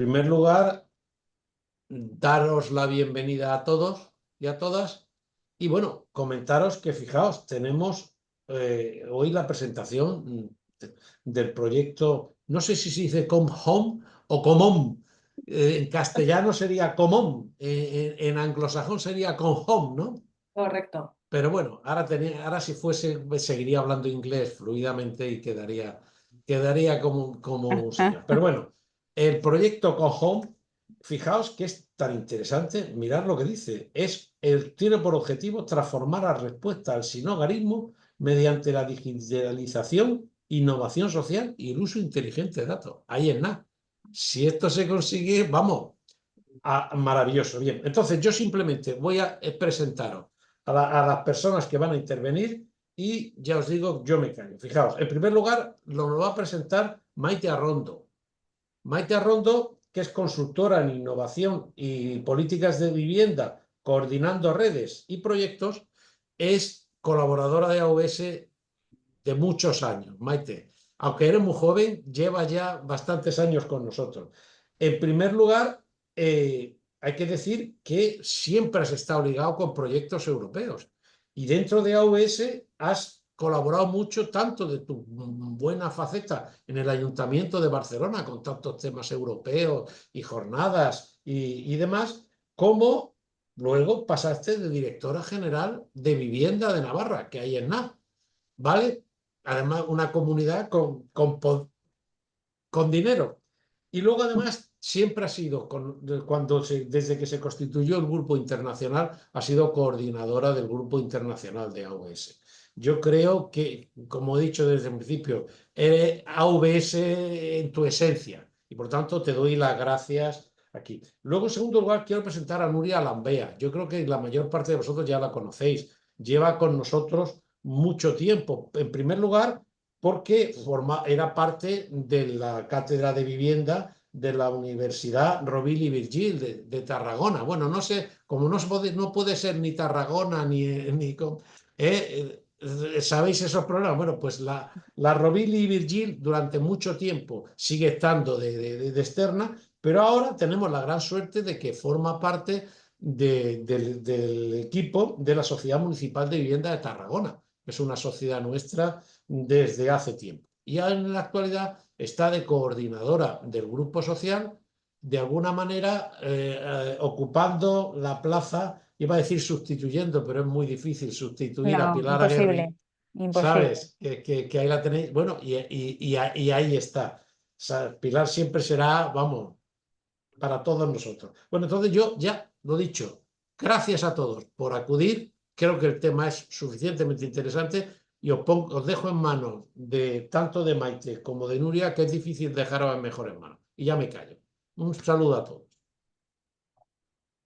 primer lugar, daros la bienvenida a todos y a todas. Y bueno, comentaros que fijaos, tenemos hoy la presentación del proyecto, no sé si se dice Com Home o Comom. En castellano sería Comom, en anglosajón sería Com Home, ¿no? Correcto. Pero bueno, ahora si fuese, seguiría hablando inglés fluidamente y quedaría como un señor. Pero bueno, el proyecto Cohome, fijaos que es tan interesante, mirad lo que dice. Tiene por objetivo transformar la respuesta al sinhogarismo mediante la digitalización, innovación social y el uso inteligente de datos. Ahí es nada. Si esto se consigue, vamos, maravilloso. Bien, entonces yo simplemente voy a presentaros a las personas que van a intervenir y ya os digo, yo me callo. Fijaos, en primer lugar, lo va a presentar Maite Arrondo. Maite Arrondo, que es consultora en innovación y políticas de vivienda, coordinando redes y proyectos, es colaboradora de AOS de muchos años. Maite, aunque eres muy joven, lleva ya bastantes años con nosotros. En primer lugar, hay que decir que siempre has estado ligado con proyectos europeos y dentro de AOS has colaborado mucho tanto de tu buena faceta en el Ayuntamiento de Barcelona con tantos temas europeos y jornadas y demás, como luego pasaste de directora general de Vivienda de Navarra, que hay en NAV, ¿vale? Además, una comunidad con dinero. Y luego, además, siempre ha sido, desde que se constituyó el Grupo Internacional, ha sido coordinadora del Grupo Internacional de AVS. Yo creo que, como he dicho desde el principio, eres AVS en tu esencia y por tanto te doy las gracias aquí. Luego, en segundo lugar, quiero presentar a Nuria Lambea. Yo creo que la mayor parte de vosotros ya la conocéis. Lleva con nosotros mucho tiempo. En primer lugar, porque era parte de la cátedra de vivienda de la Universidad Rovira y Virgili de Tarragona. Bueno, no sé, como no puede ser ni Tarragona ¿sabéis esos problemas? Bueno, pues la Rovira y Virgili durante mucho tiempo sigue estando de externa, pero ahora tenemos la gran suerte de que forma parte del equipo de la Sociedad Municipal de Vivienda de Tarragona. Es una sociedad nuestra desde hace tiempo. Y en la actualidad está de coordinadora del grupo social, de alguna manera ocupando la plaza, iba a decir sustituyendo, pero es muy difícil sustituir a No, Pilar imposible, Aguerri, imposible. ¿sabes? Que ahí la tenéis. Bueno, y ahí está. O sea, Pilar siempre será, vamos, para todos nosotros. Bueno, entonces yo ya lo he dicho. Gracias a todos por acudir. Creo que el tema es suficientemente interesante y os dejo en manos de tanto de Maite como de Nuria, que es difícil dejaros en mejores manos. Y ya me callo. Un saludo a todos.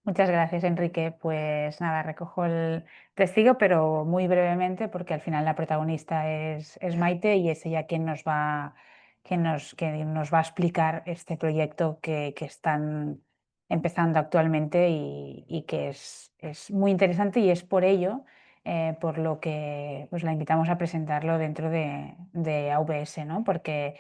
Muchas gracias, Enrique. Pues nada, recojo el testigo, pero muy brevemente, porque al final la protagonista es Maite y es ella quien nos va a explicar este proyecto que están empezando actualmente y que es muy interesante y es por ello por lo que pues, la invitamos a presentarlo dentro de AVS, ¿no? Porque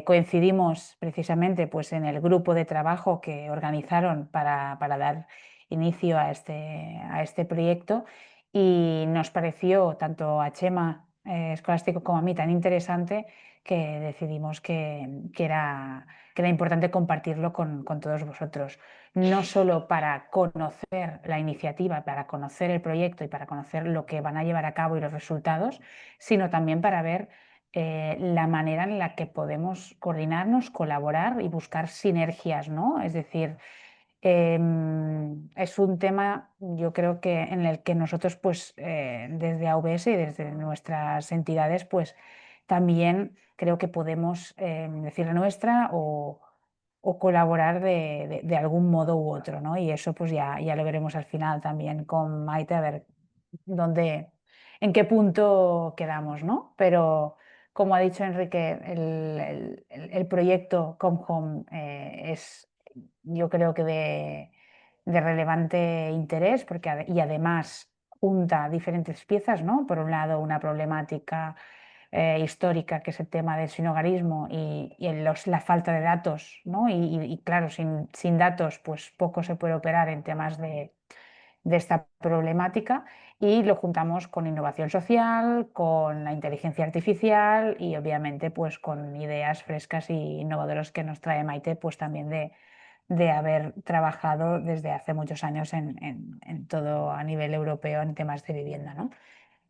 coincidimos precisamente pues, en el grupo de trabajo que organizaron para dar inicio a este proyecto y nos pareció tanto a Chema Escolástico como a mí tan interesante que decidimos que era importante compartirlo con todos vosotros, no solo para conocer la iniciativa, para conocer el proyecto y para conocer lo que van a llevar a cabo y los resultados, sino también para ver la manera en la que podemos coordinarnos, colaborar y buscar sinergias, ¿no? Es decir, es un tema, yo creo que en el que nosotros, pues, desde AVS y desde nuestras entidades, pues, también creo que podemos decir la nuestra o colaborar de algún modo u otro, ¿no? Y eso, pues, ya lo veremos al final también con Maite, a ver en qué punto quedamos, ¿no? Pero como ha dicho Enrique, el proyecto ComHome es, yo creo que de relevante interés, porque y además junta diferentes piezas, ¿no? Por un lado, una problemática histórica, que es el tema del sinhogarismo la falta de datos, ¿no? Y claro, sin datos, pues poco se puede operar en temas de esta problemática, y lo juntamos con innovación social, con la inteligencia artificial y obviamente pues con ideas frescas y innovadoras que nos trae Maite, pues también de haber trabajado desde hace muchos años en todo a nivel europeo en temas de vivienda, ¿no?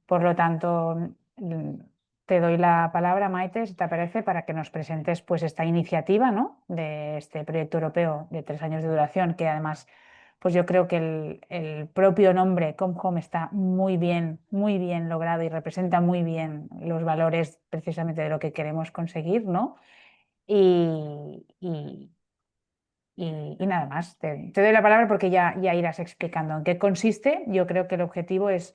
Por lo tanto, te doy la palabra, Maite, si te parece, para que nos presentes pues esta iniciativa, ¿no?, de este proyecto europeo de 3 años de duración, que además, pues yo creo que el propio nombre Come Home está muy bien logrado y representa muy bien los valores precisamente de lo que queremos conseguir, ¿no? Y, y- y nada más, te doy la palabra porque ya irás explicando en qué consiste. Yo creo que el objetivo es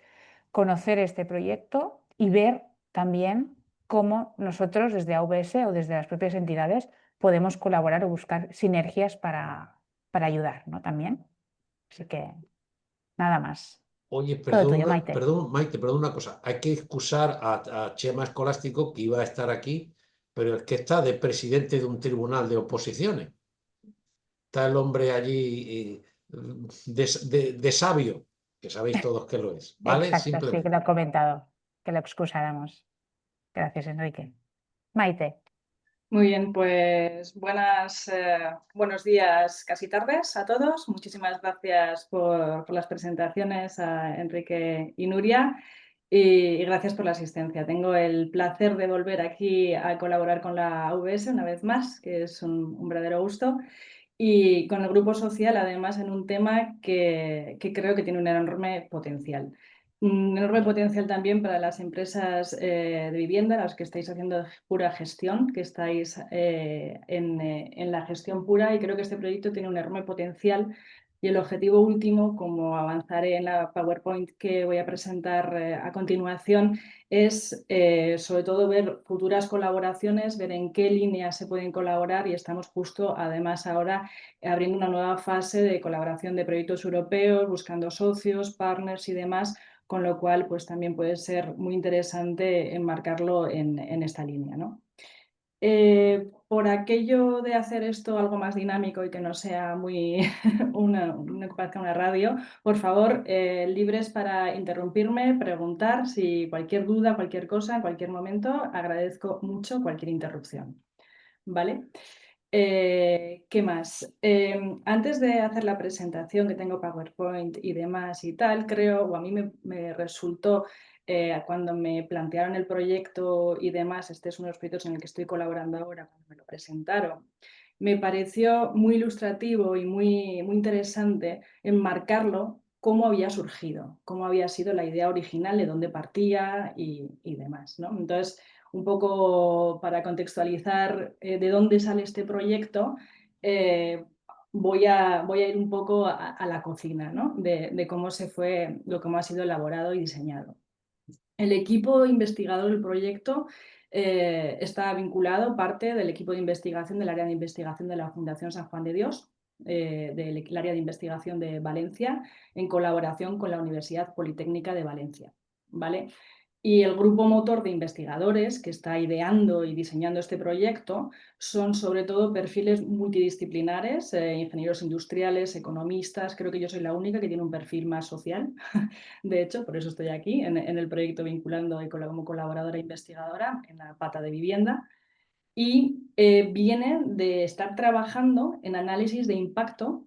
conocer este proyecto y ver también cómo nosotros desde AVS o desde las propias entidades podemos colaborar o buscar sinergias para ayudar, ¿no? También. Así que nada más. Oye, Todo tuyo, Maite. perdón, Maite, perdón una cosa. Hay que excusar a Chema Escolástico, que iba a estar aquí, pero es que está de presidente de un tribunal de oposiciones. Está el hombre allí de sabio, que sabéis todos que lo es, ¿vale? Exacto, sí, que Simplemente. lo he comentado, que lo excusáramos. Gracias, Enrique. Maite. Muy bien, pues buenos días, casi tardes a todos. Muchísimas gracias por las presentaciones a Enrique y Nuria y gracias por la asistencia. Tengo el placer de volver aquí a colaborar con la AVS una vez más, que es un verdadero gusto. Y con el grupo social, además, en un tema que creo que tiene un enorme potencial. Un enorme potencial también para las empresas de vivienda, las que estáis haciendo pura gestión, que estáis en la gestión pura, y creo que este proyecto tiene un enorme potencial. Y el objetivo último, como avanzaré en la PowerPoint que voy a presentar a continuación, es sobre todo ver futuras colaboraciones, ver en qué líneas se pueden colaborar, y estamos justo además ahora abriendo una nueva fase de colaboración de proyectos europeos, buscando socios, partners y demás, con lo cual pues también puede ser muy interesante enmarcarlo en esta línea, ¿no? Por aquello de hacer esto algo más dinámico y que no sea muy una radio, por favor, libres para interrumpirme, preguntar si cualquier duda, cualquier cosa, en cualquier momento, agradezco mucho cualquier interrupción. ¿Vale? ¿Qué más? Antes de hacer la presentación, que tengo PowerPoint y demás y tal, creo, o a mí me resultó, cuando me plantearon el proyecto y demás, este es uno de los proyectos en el que estoy colaborando ahora, cuando me lo presentaron, me pareció muy ilustrativo y muy interesante enmarcarlo cómo había surgido, cómo había sido la idea original, de dónde partía y demás, ¿no? Entonces, un poco para contextualizar de dónde sale este proyecto, voy a ir un poco a la cocina, ¿no? de cómo cómo ha sido elaborado y diseñado. El equipo investigador del proyecto está vinculado, parte del equipo de investigación del área de investigación de la Fundación San Juan de Dios, del área de investigación de Valencia, en colaboración con la Universidad Politécnica de Valencia, ¿vale? Y el grupo motor de investigadores que está ideando y diseñando este proyecto son sobre todo perfiles multidisciplinares, ingenieros industriales, economistas. Creo que yo soy la única que tiene un perfil más social, de hecho, por eso estoy aquí en el proyecto vinculando como colaboradora investigadora en la pata de vivienda. Y viene de estar trabajando en análisis de impacto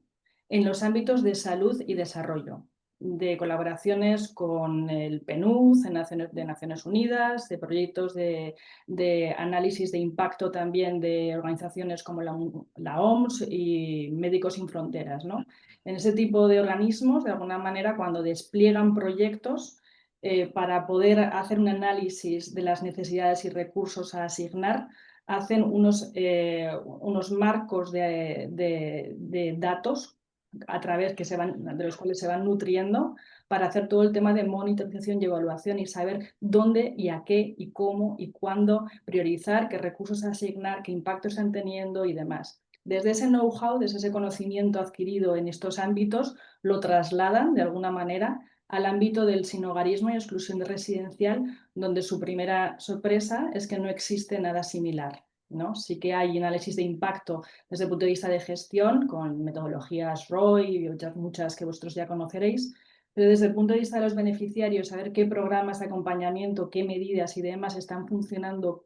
en los ámbitos de salud y desarrollo, de colaboraciones con el PNUD de Naciones Unidas, de proyectos de análisis de impacto también de organizaciones como la OMS y Médicos Sin Fronteras, ¿no? En ese tipo de organismos, de alguna manera, cuando despliegan proyectos para poder hacer un análisis de las necesidades y recursos a asignar, hacen unos marcos de datos a través de los cuales se van nutriendo para hacer todo el tema de monitorización y evaluación y saber dónde y a qué y cómo y cuándo priorizar, qué recursos asignar, qué impacto están teniendo y demás. Desde ese know-how, desde ese conocimiento adquirido en estos ámbitos, lo trasladan de alguna manera al ámbito del sinhogarismo y exclusión residencial, donde su primera sorpresa es que no existe nada similar, ¿no? Sí que hay análisis de impacto desde el punto de vista de gestión, con metodologías ROI y otras muchas que vosotros ya conoceréis, pero desde el punto de vista de los beneficiarios, saber qué programas de acompañamiento, qué medidas y demás están funcionando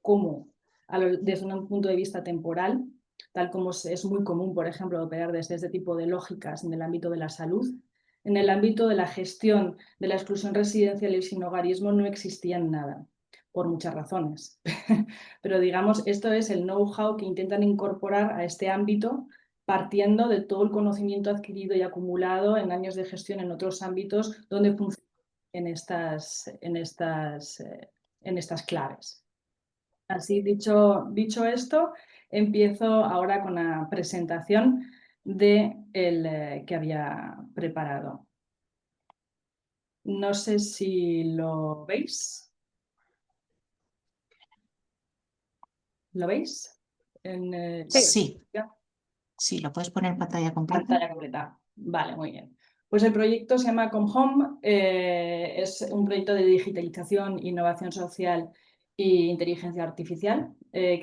desde un punto de vista temporal, tal como es muy común, por ejemplo, operar desde este tipo de lógicas en el ámbito de la salud. En el ámbito de la gestión de la exclusión residencial y el sinhogarismo no existía nada, por muchas razones. Pero digamos, esto es el know-how que intentan incorporar a este ámbito, partiendo de todo el conocimiento adquirido y acumulado en años de gestión en otros ámbitos donde funcionan en estas claves. Así, dicho esto, empiezo ahora con la presentación que había preparado. No sé si lo veis. ¿Lo veis? Sí. Sí, lo puedes poner en pantalla completa. Pantalla completa. Vale, muy bien. Pues el proyecto se llama Come Home, es un proyecto de digitalización, innovación social e inteligencia artificial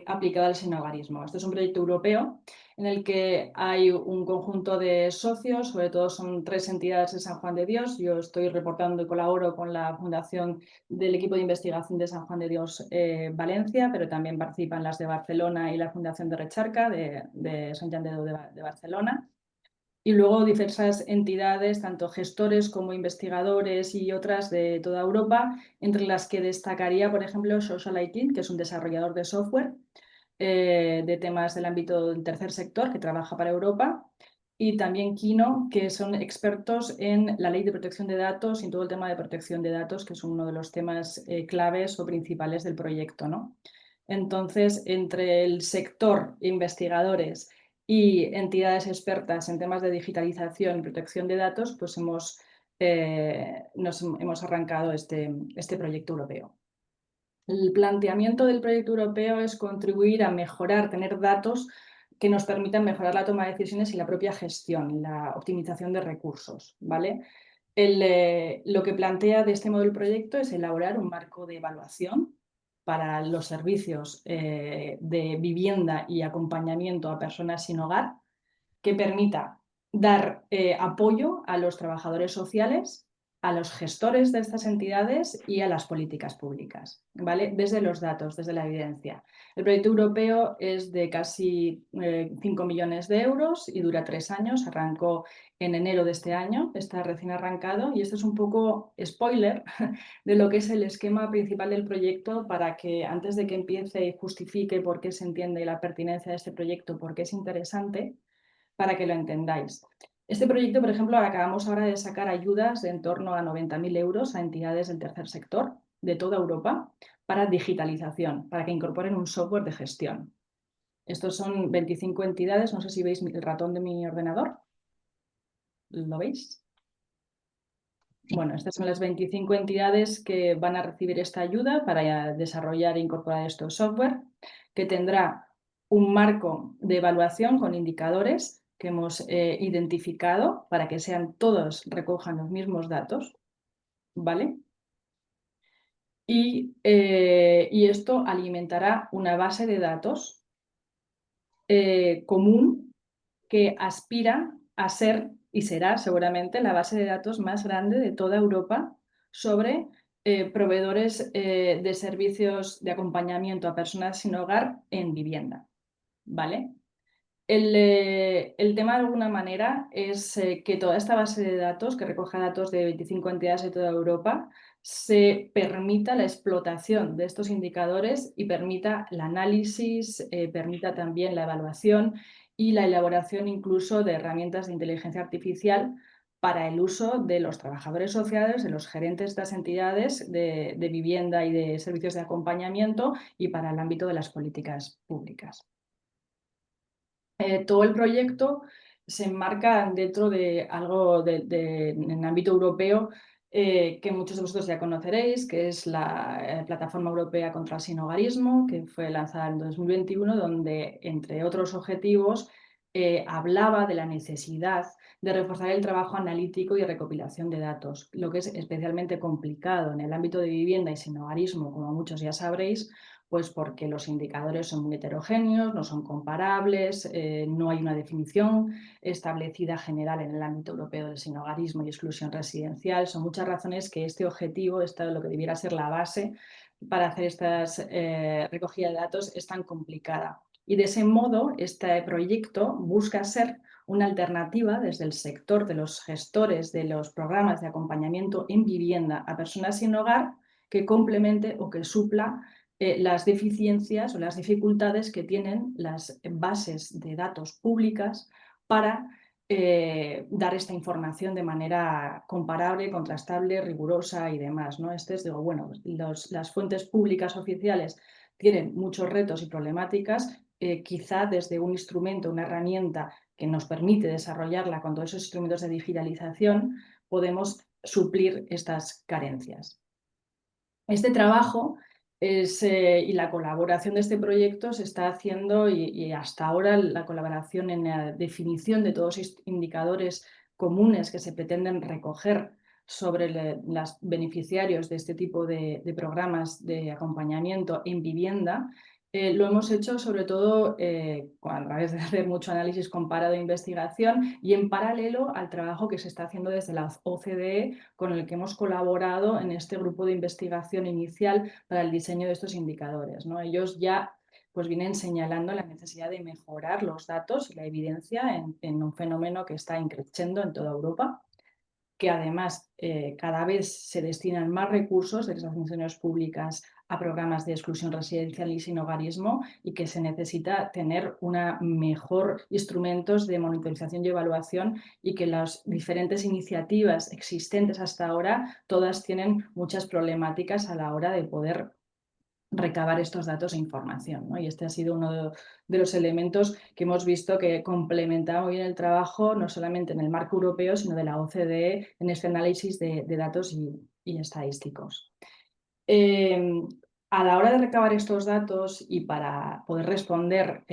aplicado al sinhogarismo. Este es un proyecto europeo en el que hay un conjunto de socios, sobre todo son 3 entidades de San Juan de Dios. Yo estoy reportando y colaboro con la fundación del equipo de investigación de San Juan de Dios Valencia, pero también participan las de Barcelona y la Fundación de Recharca de Sant Jan de Déu de Barcelona. Y luego diversas entidades, tanto gestores como investigadores y otras de toda Europa, entre las que destacaría, por ejemplo, Social IT, que es un desarrollador de software de temas del ámbito del tercer sector que trabaja para Europa, y también Kino, que son expertos en la ley de protección de datos y en todo el tema de protección de datos, que es uno de los temas claves o principales del proyecto, ¿no? Entonces, entre el sector, investigadores y entidades expertas en temas de digitalización y protección de datos, pues hemos arrancado este proyecto europeo. El planteamiento del proyecto europeo es contribuir a mejorar, tener datos que nos permitan mejorar la toma de decisiones y la propia gestión, la optimización de recursos, ¿vale? Lo que plantea de este modelo proyecto es elaborar un marco de evaluación para los servicios de vivienda y acompañamiento a personas sin hogar, que permita dar apoyo a los trabajadores sociales, a los gestores de estas entidades y a las políticas públicas, ¿vale? Desde los datos, desde la evidencia. El proyecto europeo es de casi 5 millones de euros y dura 3 años. Arrancó en enero de este año, está recién arrancado, y esto es un poco spoiler de lo que es el esquema principal del proyecto, para que antes de que empiece y justifique por qué se entiende la pertinencia de este proyecto, por qué es interesante, para que lo entendáis. Este proyecto, por ejemplo, acabamos ahora de sacar ayudas de en torno a 90.000 euros a entidades del tercer sector de toda Europa para digitalización, para que incorporen un software de gestión. Estos son 25 entidades, no sé si veis el ratón de mi ordenador. ¿Lo veis? Bueno, estas son las 25 entidades que van a recibir esta ayuda para desarrollar e incorporar estos software, que tendrá un marco de evaluación con indicadores que hemos identificado para que todos recojan los mismos datos, ¿vale? Y esto alimentará una base de datos común que aspira a ser y será seguramente la base de datos más grande de toda Europa sobre proveedores de servicios de acompañamiento a personas sin hogar en vivienda, ¿vale? El tema de alguna manera es que toda esta base de datos, que recoge datos de 25 entidades de toda Europa, se permita la explotación de estos indicadores y permita el análisis, permita también la evaluación y la elaboración incluso de herramientas de inteligencia artificial para el uso de los trabajadores sociales, de los gerentes de estas entidades de vivienda y de servicios de acompañamiento, y para el ámbito de las políticas públicas. Todo el proyecto se enmarca dentro de algo en el ámbito europeo que muchos de vosotros ya conoceréis, que es la Plataforma Europea contra el Sinhogarismo, que fue lanzada en 2021, donde, entre otros objetivos, hablaba de la necesidad de reforzar el trabajo analítico y recopilación de datos, lo que es especialmente complicado en el ámbito de vivienda y sinhogarismo, como muchos ya sabréis, pues porque los indicadores son muy heterogéneos, no son comparables, no hay una definición establecida general en el ámbito europeo del sinhogarismo y exclusión residencial. Son muchas razones que este objetivo, lo que debiera ser la base para hacer esta recogida de datos, es tan complicada. Y de ese modo, este proyecto busca ser una alternativa desde el sector de los gestores de los programas de acompañamiento en vivienda a personas sin hogar que complemente o que supla las deficiencias o las dificultades que tienen las bases de datos públicas para dar esta información de manera comparable, contrastable, rigurosa y demás, ¿no? Digo, bueno, las fuentes públicas oficiales tienen muchos retos y problemáticas, quizá desde un instrumento, una herramienta que nos permite desarrollarla con todos esos instrumentos de digitalización, podemos suplir estas carencias. Este trabajo y la colaboración de este proyecto se está haciendo y hasta ahora la colaboración en la definición de todos los indicadores comunes que se pretenden recoger sobre los beneficiarios de este tipo de programas de acompañamiento en vivienda. Lo hemos hecho sobre todo a través de hacer mucho análisis comparado e investigación y en paralelo al trabajo que se está haciendo desde la OCDE, con el que hemos colaborado en este grupo de investigación inicial para el diseño de estos indicadores, ¿no? Ellos ya pues vienen señalando la necesidad de mejorar los datos y la evidencia en un fenómeno que está increciendo en toda Europa, que además cada vez se destinan más recursos de las administraciones públicas a programas de exclusión residencial y sinhogarismo y que se necesita tener una mejor instrumentos de monitorización y evaluación y que las diferentes iniciativas existentes hasta ahora todas tienen muchas problemáticas a la hora de poder recabar estos datos e información, ¿no? Y este ha sido uno de los elementos que hemos visto que complementaba muy bien el trabajo, no solamente en el marco europeo, sino de la OCDE en este análisis de datos y estadísticos. A la hora de recabar estos datos y para poder responder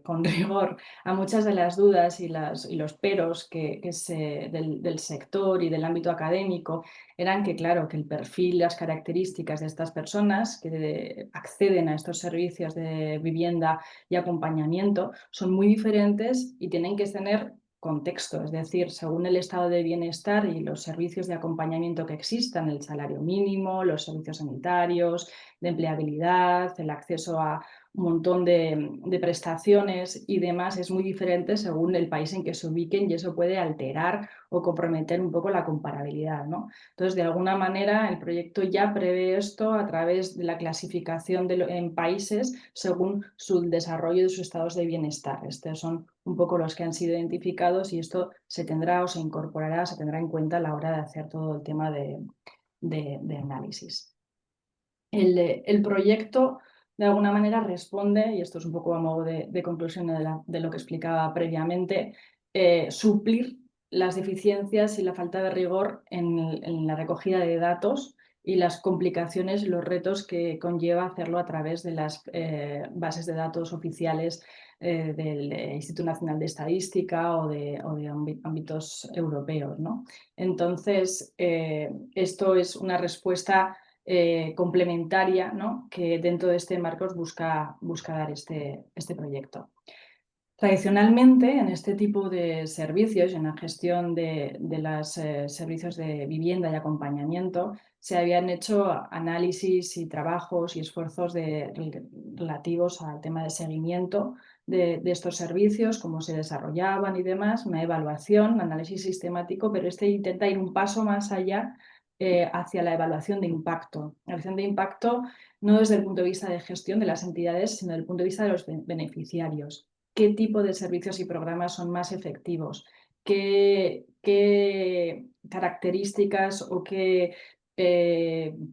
con rigor a muchas de las dudas y los peros del sector y del ámbito académico, eran que, claro, que el perfil, las características de estas personas que acceden a estos servicios de vivienda y acompañamiento son muy diferentes y tienen que tener contexto, es decir, según el estado de bienestar y los servicios de acompañamiento que existan, el salario mínimo, los servicios sanitarios, de empleabilidad, el acceso a un montón de prestaciones y demás, es muy diferente según el país en que se ubiquen y eso puede alterar o comprometer un poco la comparabilidad, ¿no? Entonces, de alguna manera, el proyecto ya prevé esto a través de la clasificación en países según su desarrollo de sus estados de bienestar. Estos son un poco los que han sido identificados y esto se tendrá o se incorporará, se tendrá en cuenta a la hora de hacer todo el tema de análisis. El proyecto, de alguna manera, responde, y esto es un poco a modo de conclusión de lo que explicaba previamente, suplir las deficiencias y la falta de rigor en la recogida de datos y las complicaciones y los retos que conlleva hacerlo a través de las bases de datos oficiales del Instituto Nacional de Estadística o de ámbitos europeos, ¿no? Entonces, esto es una respuesta complementaria, ¿no?, que dentro de este marco busca dar este proyecto. Tradicionalmente, en este tipo de servicios, en la gestión de los servicios de vivienda y acompañamiento, se habían hecho análisis y trabajos y esfuerzos relativos al tema de seguimiento de estos servicios, cómo se desarrollaban y demás, una evaluación, un análisis sistemático, pero este intenta ir un paso más allá hacia la evaluación de impacto. La evaluación de impacto no desde el punto de vista de gestión de las entidades, sino desde el punto de vista de los beneficiarios. ¿Qué tipo de servicios y programas son más efectivos? ¿Qué características o qué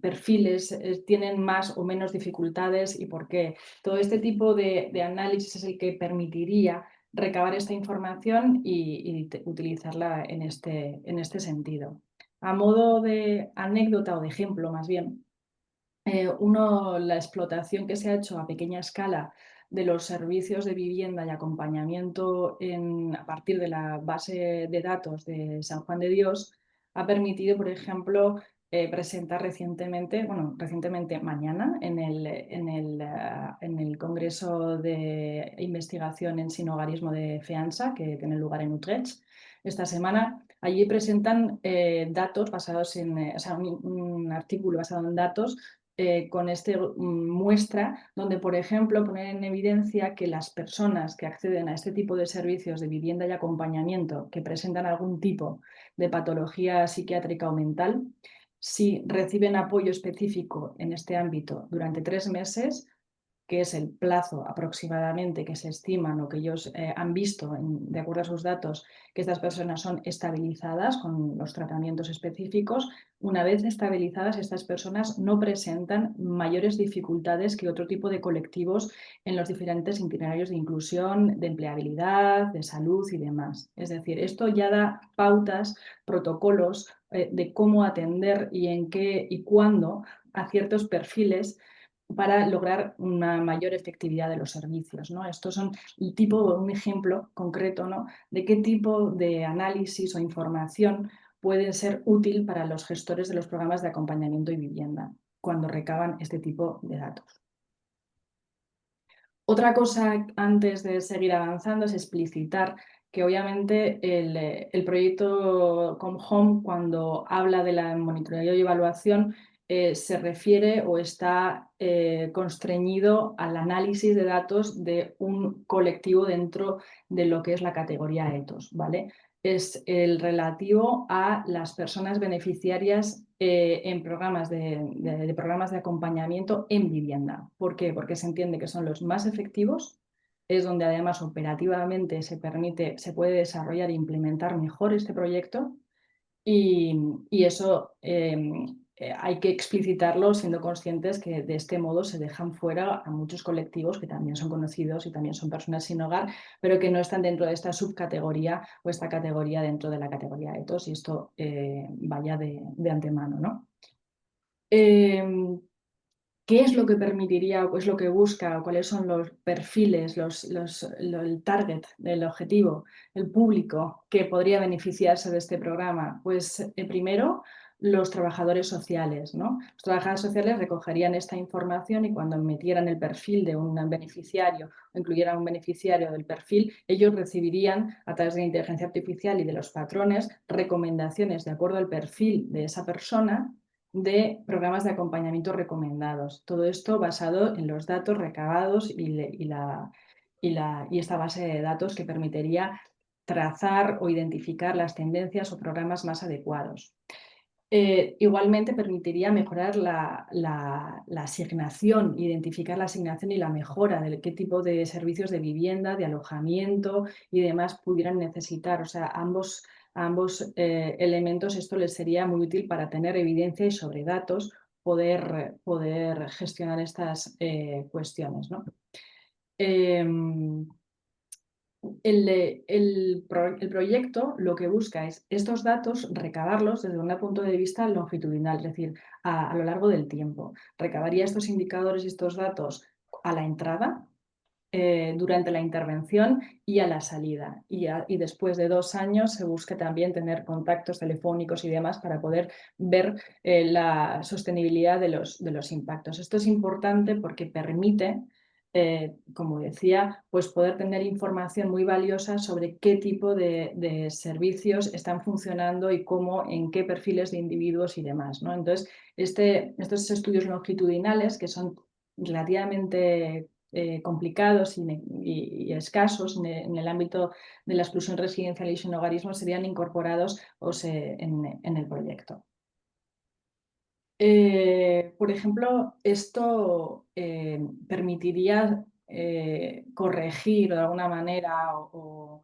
perfiles tienen más o menos dificultades y por qué? Todo este tipo de análisis es el que permitiría recabar esta información y utilizarla en este sentido. A modo de anécdota o de ejemplo, más bien, la explotación que se ha hecho a pequeña escala de los servicios de vivienda y acompañamiento a partir de la base de datos de San Juan de Dios ha permitido, por ejemplo, presentar recientemente mañana en el Congreso de Investigación en Sinogarismo de FEANSA, que tiene lugar en Utrecht esta semana. Allí presentan datos basados en, un artículo basado en datos con muestra donde, por ejemplo, ponen en evidencia que las personas que acceden a este tipo de servicios de vivienda y acompañamiento que presentan algún tipo de patología psiquiátrica o mental, si reciben apoyo específico en este ámbito durante 3 meses, que es el plazo aproximadamente que se estiman o que ellos han visto, de acuerdo a sus datos, que estas personas son estabilizadas con los tratamientos específicos. Una vez estabilizadas, estas personas no presentan mayores dificultades que otro tipo de colectivos en los diferentes itinerarios de inclusión, de empleabilidad, de salud y demás. Es decir, esto ya da pautas, protocolos de cómo atender y en qué y cuándo a ciertos perfiles para lograr una mayor efectividad de los servicios, ¿no? Estos son un ejemplo concreto, ¿no?, de qué tipo de análisis o información puede ser útil para los gestores de los programas de acompañamiento y vivienda cuando recaban este tipo de datos. Otra cosa antes de seguir avanzando es explicitar que obviamente el proyecto ComHome, cuando habla de la monitoreo y evaluación, se refiere o está constreñido al análisis de datos de un colectivo dentro de lo que es la categoría ethos, ¿vale? Es el relativo a las personas beneficiarias en programas programas de acompañamiento en vivienda. ¿Por qué? Porque se entiende que son los más efectivos, es donde además operativamente se puede desarrollar e implementar mejor este proyecto y eso hay que explicitarlo siendo conscientes que de este modo se dejan fuera a muchos colectivos que también son conocidos y también son personas sin hogar, pero que no están dentro de esta subcategoría o esta categoría dentro de la categoría ethos, y esto vaya de antemano, ¿no? ¿Qué es lo que permitiría o es lo que busca o cuáles son los perfiles, el target, el objetivo, el público que podría beneficiarse de este programa? Pues primero, los trabajadores sociales, ¿no? Los trabajadores sociales recogerían esta información y cuando metieran el perfil de un beneficiario o incluyeran un beneficiario del perfil, ellos recibirían a través de la inteligencia artificial y de los patrones recomendaciones de acuerdo al perfil de esa persona de programas de acompañamiento recomendados. Todo esto basado en los datos recabados y esta base de datos que permitiría trazar o identificar las tendencias o programas más adecuados. Igualmente permitiría mejorar la asignación, identificar la asignación y la mejora de qué tipo de servicios de vivienda, de alojamiento y demás pudieran necesitar. O sea, ambos elementos, esto les sería muy útil para tener evidencia y sobre datos poder gestionar estas cuestiones, ¿no? El proyecto lo que busca es estos datos recabarlos desde un punto de vista longitudinal, es decir, a lo largo del tiempo. Recabaría estos indicadores y estos datos a la entrada, durante la intervención y a la salida. Y después de 2 años se busca también tener contactos telefónicos y demás para poder ver la sostenibilidad de los impactos. Esto es importante porque permite, como decía, pues poder tener información muy valiosa sobre qué tipo de servicios están funcionando y cómo, en qué perfiles de individuos y demás, ¿no? Entonces, estos estudios longitudinales, que son relativamente complicados y escasos en el ámbito de la exclusión residencial y sin hogarismo, serían incorporados en el proyecto. Por ejemplo, esto permitiría corregir de alguna manera o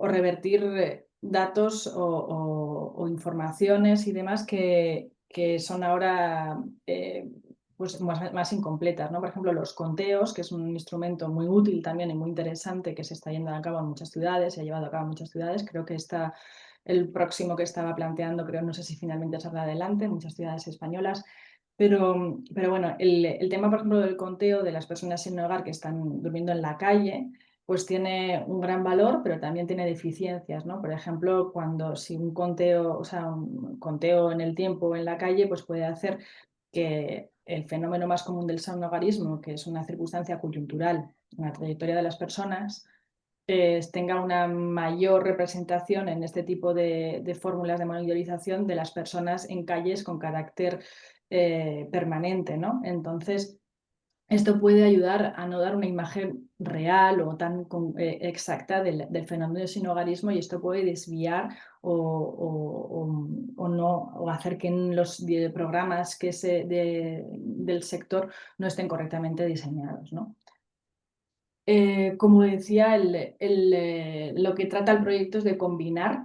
revertir datos o informaciones y demás que son ahora pues más incompletas, ¿no? Por ejemplo, los conteos, que es un instrumento muy útil también y muy interesante que se está yendo a cabo en muchas ciudades, se ha llevado a cabo en muchas ciudades. Creo que el próximo que estaba planteando, no sé si finalmente saldrá adelante, en muchas ciudades españolas. Pero bueno, el tema, por ejemplo, del conteo de las personas sin hogar que están durmiendo en la calle, pues tiene un gran valor, pero también tiene deficiencias, ¿no? Por ejemplo, si un conteo, o sea, un conteo en el tiempo en la calle, pues puede hacer que el fenómeno más común del somnogarismo, que es una circunstancia coyuntural en la trayectoria de las personas, tenga una mayor representación en este tipo de fórmulas de monitorización de las personas en calles con carácter permanente, ¿no? Entonces, esto puede ayudar a no dar una imagen real o tan exacta del fenómeno del sinhogarismo, y esto puede desviar o no, o hacer que los programas del sector no estén correctamente diseñados, ¿no? Como decía, lo que trata el proyecto es de combinar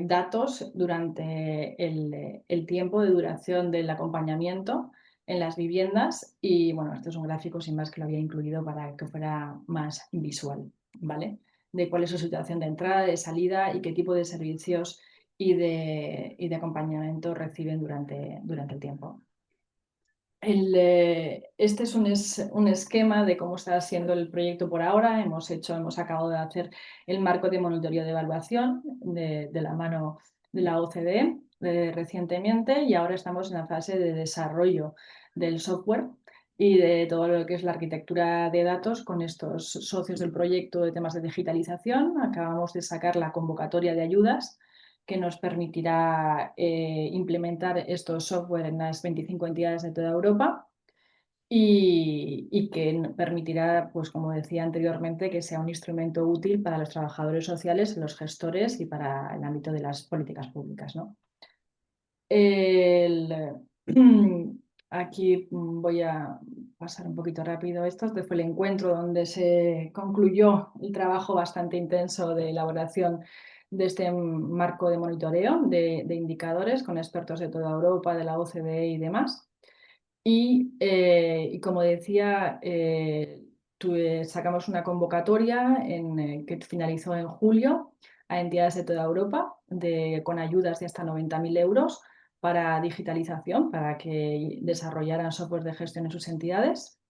datos durante el tiempo de duración del acompañamiento en las viviendas, y bueno, esto es un gráfico sin más que lo había incluido para que fuera más visual, ¿vale? De cuál es su situación de entrada, de salida y qué tipo de servicios y de acompañamiento reciben durante el tiempo. Este es un esquema de cómo está siendo el proyecto por ahora. Hemos acabado de hacer el marco de monitoreo de evaluación de la mano de la OCDE recientemente, y ahora estamos en la fase de desarrollo del software y de todo lo que es la arquitectura de datos con estos socios del proyecto de temas de digitalización. Acabamos de sacar la convocatoria de ayudas que nos permitirá implementar estos software en las 25 entidades de toda Europa, y que permitirá, pues como decía anteriormente, que sea un instrumento útil para los trabajadores sociales, los gestores y para el ámbito de las políticas públicas, ¿no? Aquí voy a pasar un poquito rápido esto. Este fue el encuentro donde se concluyó el trabajo bastante intenso de elaboración de este marco de monitoreo de indicadores con expertos de toda Europa, de la OCDE y demás. Y como decía, sacamos una convocatoria que finalizó en julio a entidades de toda Europa con ayudas de hasta 90.000 euros para digitalización, para que desarrollaran software de gestión en sus entidades.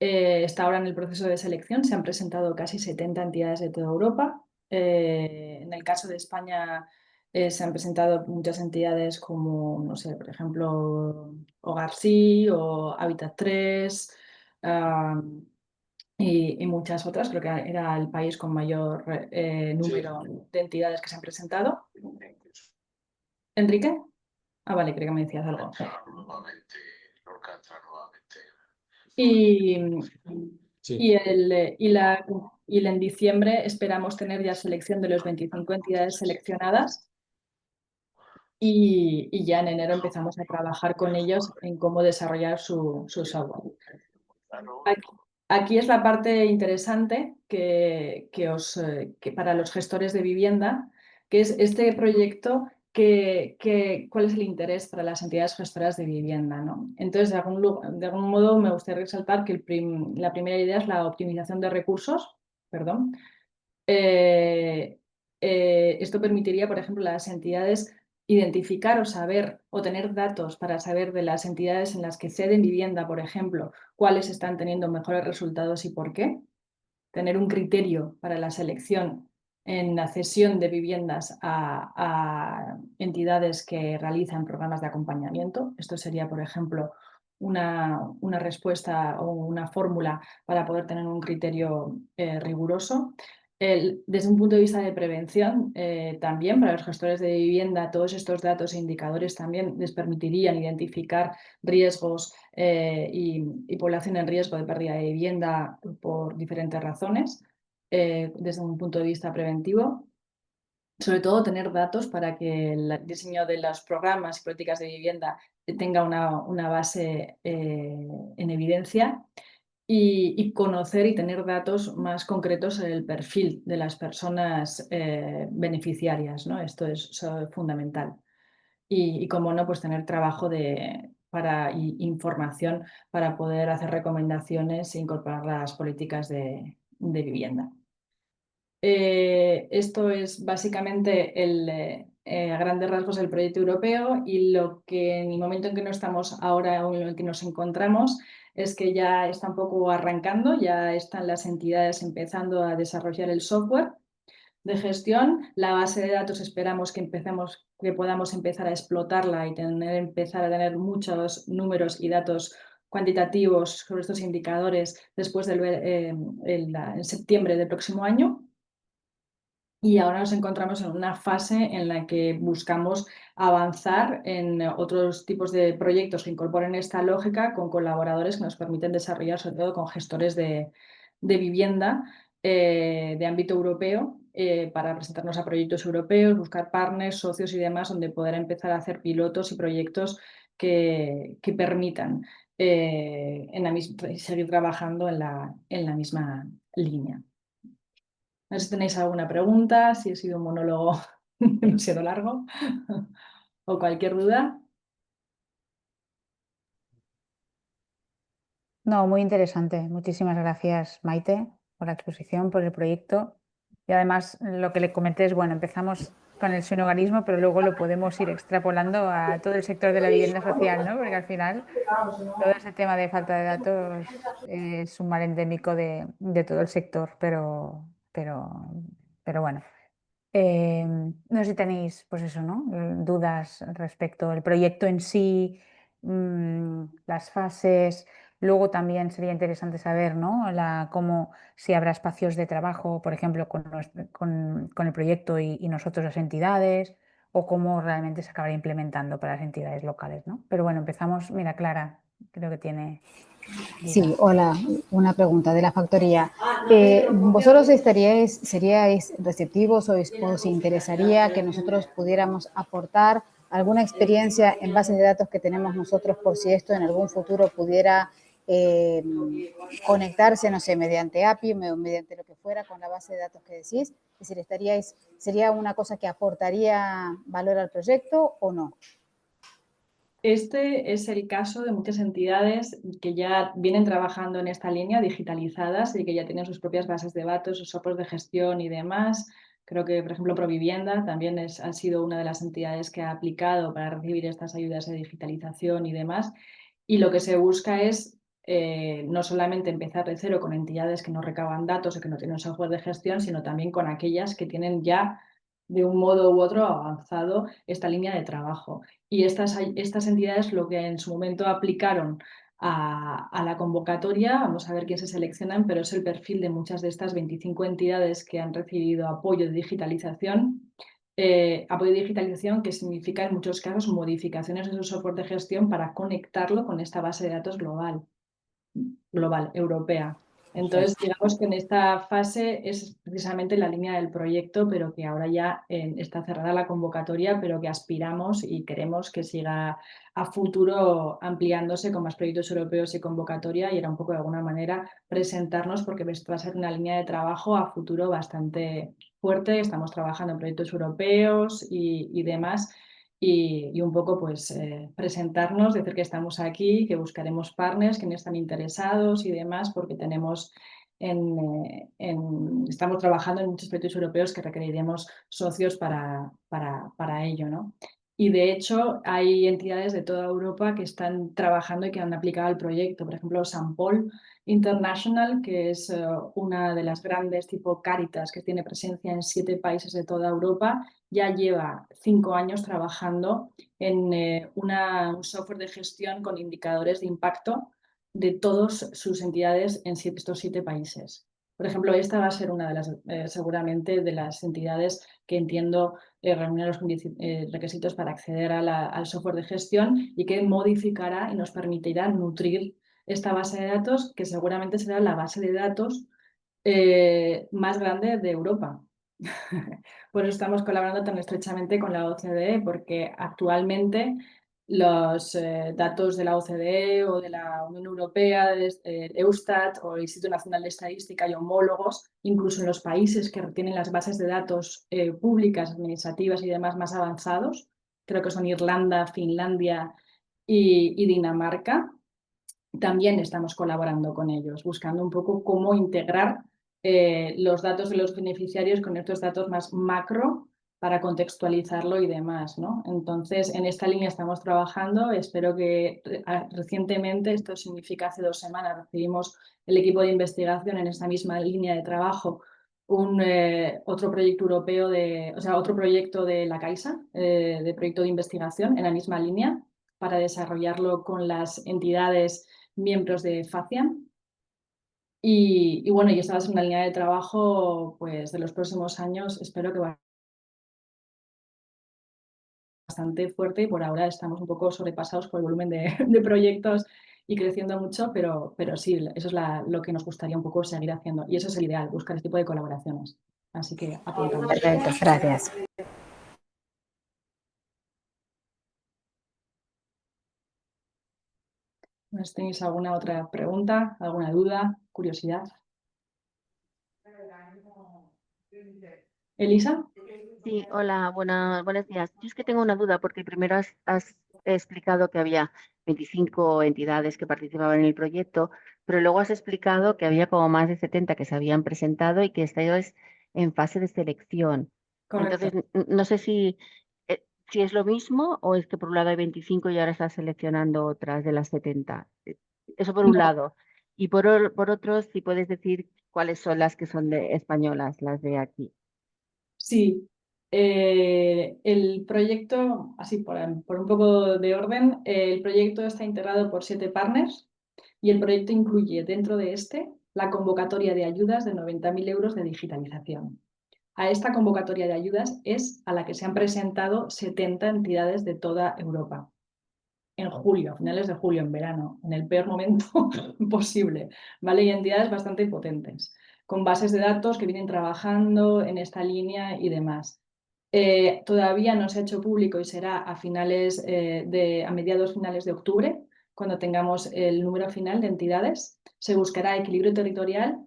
Está ahora en el proceso de selección, se han presentado casi 70 entidades de toda Europa. En el caso de España se han presentado muchas entidades como, no sé, por ejemplo, Hogar Sí o Hábitat 3 y muchas otras. Creo que era el país con mayor número de entidades que se han presentado. ¿Enrique? Ah, vale, creo que me decías algo. Y, Sí. y en diciembre esperamos tener ya selección de los 25 entidades seleccionadas, y ya en enero empezamos a trabajar con ellos en cómo desarrollar su software. Aquí es la parte interesante que para los gestores de vivienda, que es este proyecto, cuál es el interés para las entidades gestoras de vivienda, ¿no? Entonces, de algún modo me gustaría resaltar que la primera idea es la optimización de recursos. Perdón. Esto permitiría, por ejemplo, a las entidades identificar o saber o tener datos para saber de las entidades en las que ceden vivienda, por ejemplo, cuáles están teniendo mejores resultados y por qué. Tener un criterio para la selección en la cesión de viviendas a entidades que realizan programas de acompañamiento. Esto sería, por ejemplo, una respuesta o una fórmula para poder tener un criterio riguroso. Desde un punto de vista de prevención, también para los gestores de vivienda, todos estos datos e indicadores también les permitirían identificar riesgos y población en riesgo de pérdida de vivienda por diferentes razones, desde un punto de vista preventivo. Sobre todo tener datos para que el diseño de los programas y políticas de vivienda tenga una base en evidencia, y conocer y tener datos más concretos en el perfil de las personas beneficiarias, ¿no? Esto es fundamental. Y como no, pues tener trabajo información para poder hacer recomendaciones e incorporar las políticas de vivienda. Esto es básicamente a grandes rasgos el proyecto europeo, y lo que en el momento en que no estamos ahora o en el que nos encontramos es que ya está un poco arrancando, ya están las entidades empezando a desarrollar el software de gestión. La base de datos esperamos que podamos empezar a explotarla y empezar a tener muchos números y datos cuantitativos sobre estos indicadores después en septiembre del próximo año. Y ahora nos encontramos en una fase en la que buscamos avanzar en otros tipos de proyectos que incorporen esta lógica, con colaboradores que nos permiten desarrollar, sobre todo con gestores de vivienda de ámbito europeo, para presentarnos a proyectos europeos, buscar partners, socios y demás, donde poder empezar a hacer pilotos y proyectos que permitan seguir trabajando en la misma línea. No sé si tenéis alguna pregunta, si he sido un monólogo demasiado largo o cualquier duda. No, muy interesante. Muchísimas gracias, Maite, por la exposición, por el proyecto. Y además, lo que le comenté es, bueno, empezamos con el sinhogarismo, pero luego lo podemos ir extrapolando a todo el sector de la vivienda social, ¿no? Porque al final todo ese tema de falta de datos es un mal endémico de todo el sector, pero bueno. No sé si tenéis, pues eso, ¿no? Dudas respecto al proyecto en sí, las fases. Luego también sería interesante saber, ¿no? Si habrá espacios de trabajo, por ejemplo, con el proyecto y nosotros las entidades, o cómo realmente se acabará implementando para las entidades locales, ¿no? Pero bueno, empezamos. Mira, Clara, creo que tiene... Sí, hola, una pregunta de la factoría. ¿Vosotros seríais receptivos o os interesaría que nosotros pudiéramos aportar alguna experiencia en bases de datos que tenemos nosotros, por si esto en algún futuro pudiera conectarse, no sé, mediante API o mediante lo que fuera con la base de datos que decís? Es decir, ¿sería una cosa que aportaría valor al proyecto o no? Este es el caso de muchas entidades que ya vienen trabajando en esta línea, digitalizadas, y que ya tienen sus propias bases de datos, sus soportes de gestión y demás. Creo que, por ejemplo, Provivienda también ha sido una de las entidades que ha aplicado para recibir estas ayudas de digitalización y demás. Y lo que se busca es no solamente empezar de cero con entidades que no recaban datos o que no tienen software de gestión, sino también con aquellas que tienen ya de un modo u otro avanzado esta línea de trabajo. Y estas entidades lo que en su momento aplicaron a la convocatoria, vamos a ver quién se seleccionan, pero es el perfil de muchas de estas 25 entidades que han recibido apoyo de digitalización. Apoyo de digitalización, que significa en muchos casos modificaciones de su soporte de gestión para conectarlo con esta base de datos global, europea. Entonces, digamos que en esta fase es precisamente la línea del proyecto, pero que ahora ya está cerrada la convocatoria, pero que aspiramos y queremos que siga a futuro ampliándose con más proyectos europeos y convocatoria, y era un poco de alguna manera presentarnos, porque va a ser una línea de trabajo a futuro bastante fuerte. Estamos trabajando en proyectos europeos y demás. Y un poco pues presentarnos, decir que estamos aquí, que buscaremos partners que no están interesados y demás, porque estamos trabajando en muchos proyectos europeos que requeriremos socios para ello, ¿no? Y de hecho hay entidades de toda Europa que están trabajando y que han aplicado el proyecto. Por ejemplo, St. Paul International, que es una de las grandes tipo Cáritas, que tiene presencia en 7 países de toda Europa, ya lleva 5 años trabajando en un software de gestión con indicadores de impacto de todas sus entidades en estos 7 países. Por ejemplo, esta va a ser una de las, seguramente, de las entidades que entiendo reúnen los requisitos para acceder al software de gestión, y que modificará y nos permitirá nutrir esta base de datos, que seguramente será la base de datos más grande de Europa. Por eso estamos colaborando tan estrechamente con la OCDE, porque actualmente los datos de la OCDE o de la Unión Europea, Eustat o el Instituto Nacional de Estadística y homólogos, incluso en los países que tienen las bases de datos públicas, administrativas y demás más avanzados, creo que son Irlanda, Finlandia y Dinamarca, también estamos colaborando con ellos, buscando un poco cómo integrar los datos de los beneficiarios con estos datos más macro para contextualizarlo y demás, ¿no? Entonces, en esta línea estamos trabajando. Espero que recientemente, esto significa hace 2 semanas, recibimos el equipo de investigación en esta misma línea de trabajo otro proyecto europeo, otro proyecto de la Caixa, de proyecto de investigación en la misma línea, para desarrollarlo con las entidades miembros de FACIAN. Y bueno, y esta va a ser una línea de trabajo pues, de los próximos años, espero que va bastante fuerte, y por ahora estamos un poco sobrepasados por el volumen de proyectos y creciendo mucho, pero sí, eso es lo que nos gustaría un poco seguir haciendo, y eso es el ideal, buscar este tipo de colaboraciones. Así que apuntamos. Perfecto, gracias. ¿Tenéis alguna otra pregunta, alguna duda, curiosidad? ¿Elisa? Sí, hola, buenos días. Yo es que tengo una duda porque primero has explicado que había 25 entidades que participaban en el proyecto, pero luego has explicado que había como más de 70 que se habían presentado y que estáis en fase de selección. Correcto. Entonces, no sé si es lo mismo o es que por un lado hay 25 y ahora estás seleccionando otras de las 70. Eso por un lado. Y por otro, si puedes decir cuáles son las que son españolas, las de aquí. Sí, el proyecto, así por un poco de orden, el proyecto está integrado por 7 partners y el proyecto incluye dentro de la convocatoria de ayudas de 90.000 euros de digitalización. A esta convocatoria de ayudas es a la que se han presentado 70 entidades de toda Europa. En julio, a finales de julio, en verano, en el peor momento posible, ¿vale? Y entidades bastante potentes, con bases de datos que vienen trabajando en esta línea y demás. Todavía no se ha hecho público y será a mediados finales de octubre, cuando tengamos el número final de entidades. Se buscará equilibrio territorial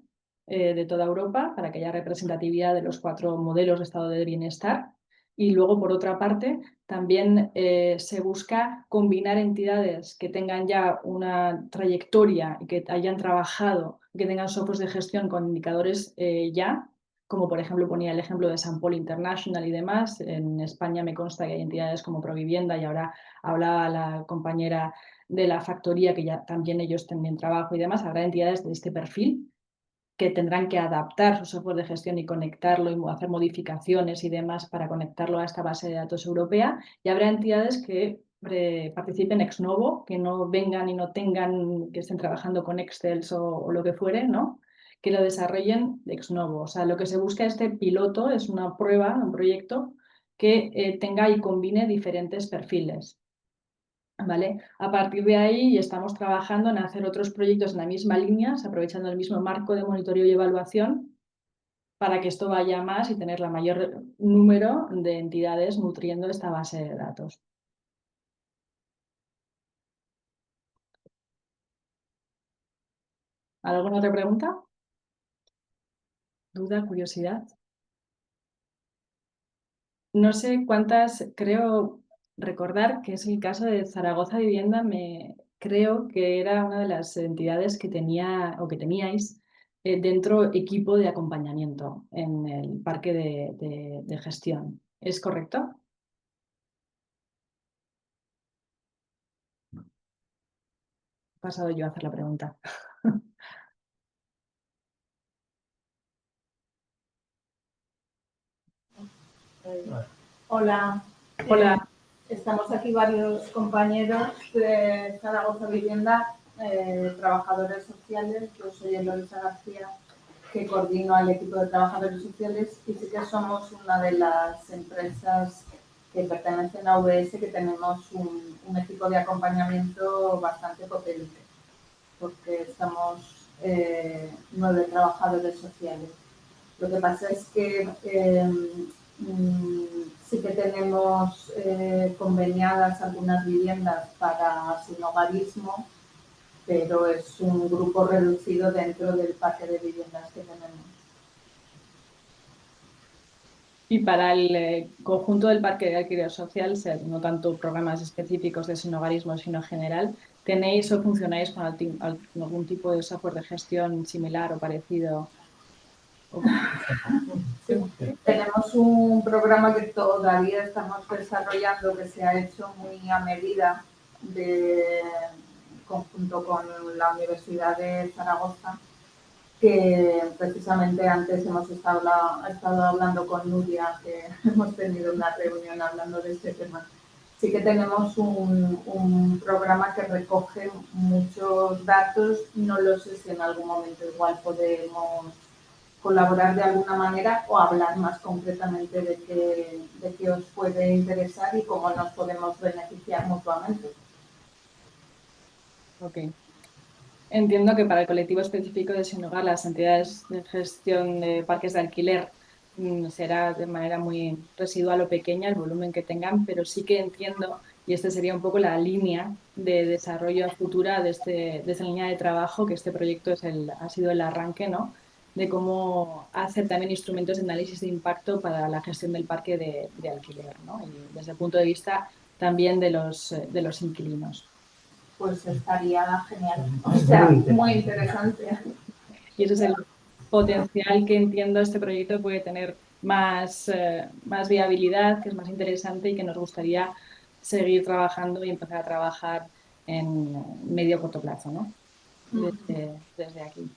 de toda Europa para que haya representatividad de los 4 modelos de estado de bienestar. Y luego, por otra parte, también se busca combinar entidades que tengan ya una trayectoria y que hayan trabajado, que tengan softwares de gestión con indicadores ya, como por ejemplo ponía el ejemplo de San Paul International y demás. En España me consta que hay entidades como Provivienda, y ahora hablaba la compañera de la factoría, que ya también ellos tienen trabajo y demás. Habrá entidades de este perfil que tendrán que adaptar su software de gestión y conectarlo y hacer modificaciones y demás para conectarlo a esta base de datos europea. Y habrá entidades que participen ex novo, que no vengan y no tengan, que estén trabajando con Excel o lo que fuere, ¿no? Que lo desarrollen ex novo. O sea, lo que se busca este piloto es una prueba, un proyecto que tenga y combine diferentes perfiles. ¿Vale? A partir de ahí estamos trabajando en hacer otros proyectos en la misma línea, aprovechando el mismo marco de monitoreo y evaluación, para que esto vaya más y tener la mayor número de entidades nutriendo esta base de datos. ¿Alguna otra pregunta? ¿Duda, curiosidad? No sé cuántas, creo recordar que es el caso de Zaragoza Vivienda, creo que era una de las entidades que tenía o que teníais dentro equipo de acompañamiento en el parque de gestión. ¿Es correcto? He pasado yo a hacer la pregunta. Hola. Hola. Estamos aquí varios compañeros de Zaragoza Vivienda, trabajadores sociales. Yo soy Eloisa García, que coordino al equipo de trabajadores sociales, y sí que somos una de las empresas que pertenecen a UBS que tenemos un equipo de acompañamiento bastante potente, porque estamos 9 trabajadores sociales. Lo que pasa es que sí que tenemos conveniadas algunas viviendas para sinhogarismo, pero es un grupo reducido dentro del parque de viviendas que tenemos. Y para el conjunto del parque de alquiler social, no tanto programas específicos de sinhogarismo, sino general, ¿tenéis o funcionáis con algún tipo de software de gestión similar o parecido Sí. Tenemos un programa que todavía estamos desarrollando, que se ha hecho muy a medida conjunto con la Universidad de Zaragoza, que precisamente antes hemos estado hablando con Nuria, que hemos tenido una reunión hablando de este tema. Sí que tenemos un programa que recoge muchos datos, no lo sé si en algún momento igual podemos colaborar de alguna manera o hablar más concretamente de qué os puede interesar y cómo nos podemos beneficiar mutuamente. Ok. Entiendo que para el colectivo específico de Sin Hogar, las entidades de gestión de parques de alquiler será de manera muy residual o pequeña el volumen que tengan, pero sí que entiendo, y esta sería un poco la línea de desarrollo futura de esta línea de trabajo, que este proyecto ha sido el arranque, ¿no?, de cómo hacer también instrumentos de análisis de impacto para la gestión del parque de alquiler, ¿no?, y desde el punto de vista también de los inquilinos. Pues estaría genial, o sea, muy interesante. Y ese es el potencial que entiendo este proyecto puede tener más viabilidad, que es más interesante y que nos gustaría seguir trabajando y empezar a trabajar en medio corto plazo, ¿no? Desde aquí.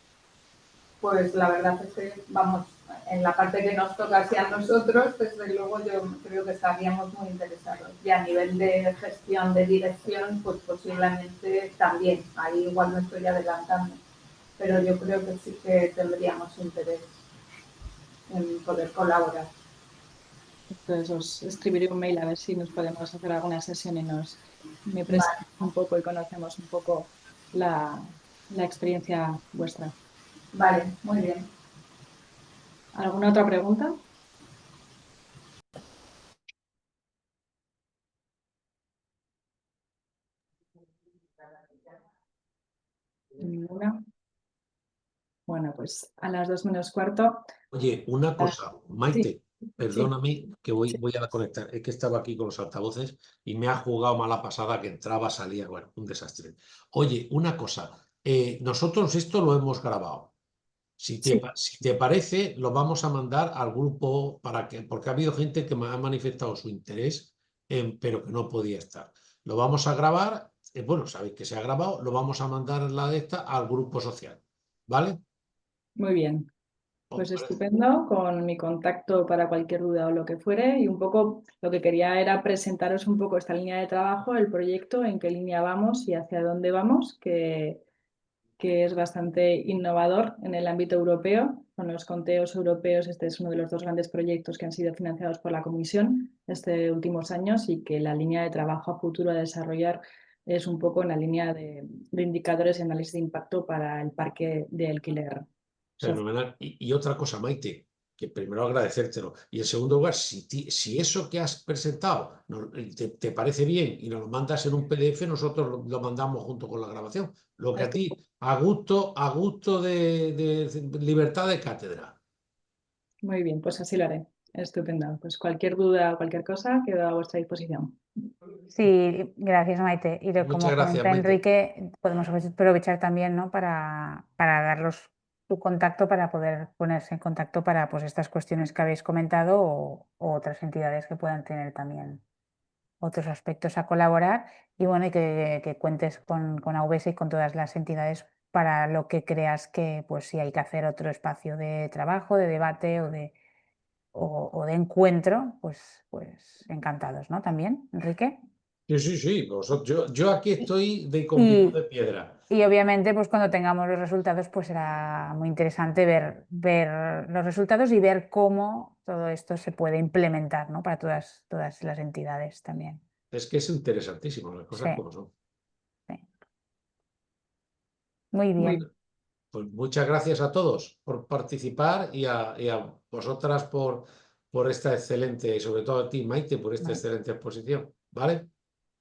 Pues la verdad es que, vamos, en la parte que nos toca hacia nosotros, desde luego yo creo que estaríamos muy interesados. Y a nivel de gestión, de dirección, pues posiblemente también. Ahí igual me estoy adelantando. Pero yo creo que sí que tendríamos interés en poder colaborar. Entonces os escribiré un mail a ver si nos podemos hacer alguna sesión y me presentáis un poco y conocemos un poco la experiencia vuestra. Vale, muy bien. ¿Alguna otra pregunta? ¿Ninguna? Bueno, pues a las 2 menos cuarto. Oye, una cosa, Maite, Sí, perdóname que voy sí. a conectar. Es que estaba aquí con los altavoces y me ha jugado mala pasada que entraba, salía, bueno, un desastre. Oye, una cosa, nosotros esto lo hemos grabado. Si te parece, lo vamos a mandar al grupo porque ha habido gente que me ha manifestado su interés, pero que no podía estar. Lo vamos a grabar, bueno, sabéis que se ha grabado, lo vamos a mandar al grupo social, ¿vale? Muy bien. Pues estupendo, con mi contacto para cualquier duda o lo que fuere. Y un poco lo que quería era presentaros un poco esta línea de trabajo, el proyecto, en qué línea vamos y hacia dónde vamos, que es bastante innovador en el ámbito europeo. Con los conteos europeos, este es uno de los 2 grandes proyectos que han sido financiados por la Comisión estos últimos años y que la línea de trabajo a futuro a desarrollar es un poco en la línea de indicadores y análisis de impacto para el parque de alquiler. Fenomenal. Y otra cosa, Maite, que primero agradecértelo. Y en segundo lugar, si eso que has presentado te parece bien y nos lo mandas en un PDF, nosotros lo mandamos junto con la grabación. Lo que a ti, a gusto de libertad de cátedra. Muy bien, pues así lo haré. Estupendo. Pues cualquier duda o cualquier cosa quedo a vuestra disposición. Sí, gracias, Maite. Y como Muchas gracias, comenta Maite. Enrique, podemos aprovechar también, ¿no?, para darlos tu contacto para poder ponerse en contacto para pues estas cuestiones que habéis comentado o otras entidades que puedan tener también otros aspectos a colaborar. Y bueno, y que cuentes con AVS y con todas las entidades para lo que creas que pues si hay que hacer otro espacio de trabajo, de debate o de encuentro, pues encantados, ¿no? También, Enrique. Sí. Yo aquí estoy de convite de piedra. Y obviamente, pues cuando tengamos los resultados, pues será muy interesante ver los resultados y ver cómo todo esto se puede implementar, ¿no?, para todas las entidades también. Es que es interesantísimo, las cosas como son. Sí. Muy bien. Bueno, pues muchas gracias a todos por participar y a vosotras por esta excelente, y sobre todo a ti, Maite, por esta excelente exposición. ¿Vale?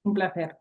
Un placer.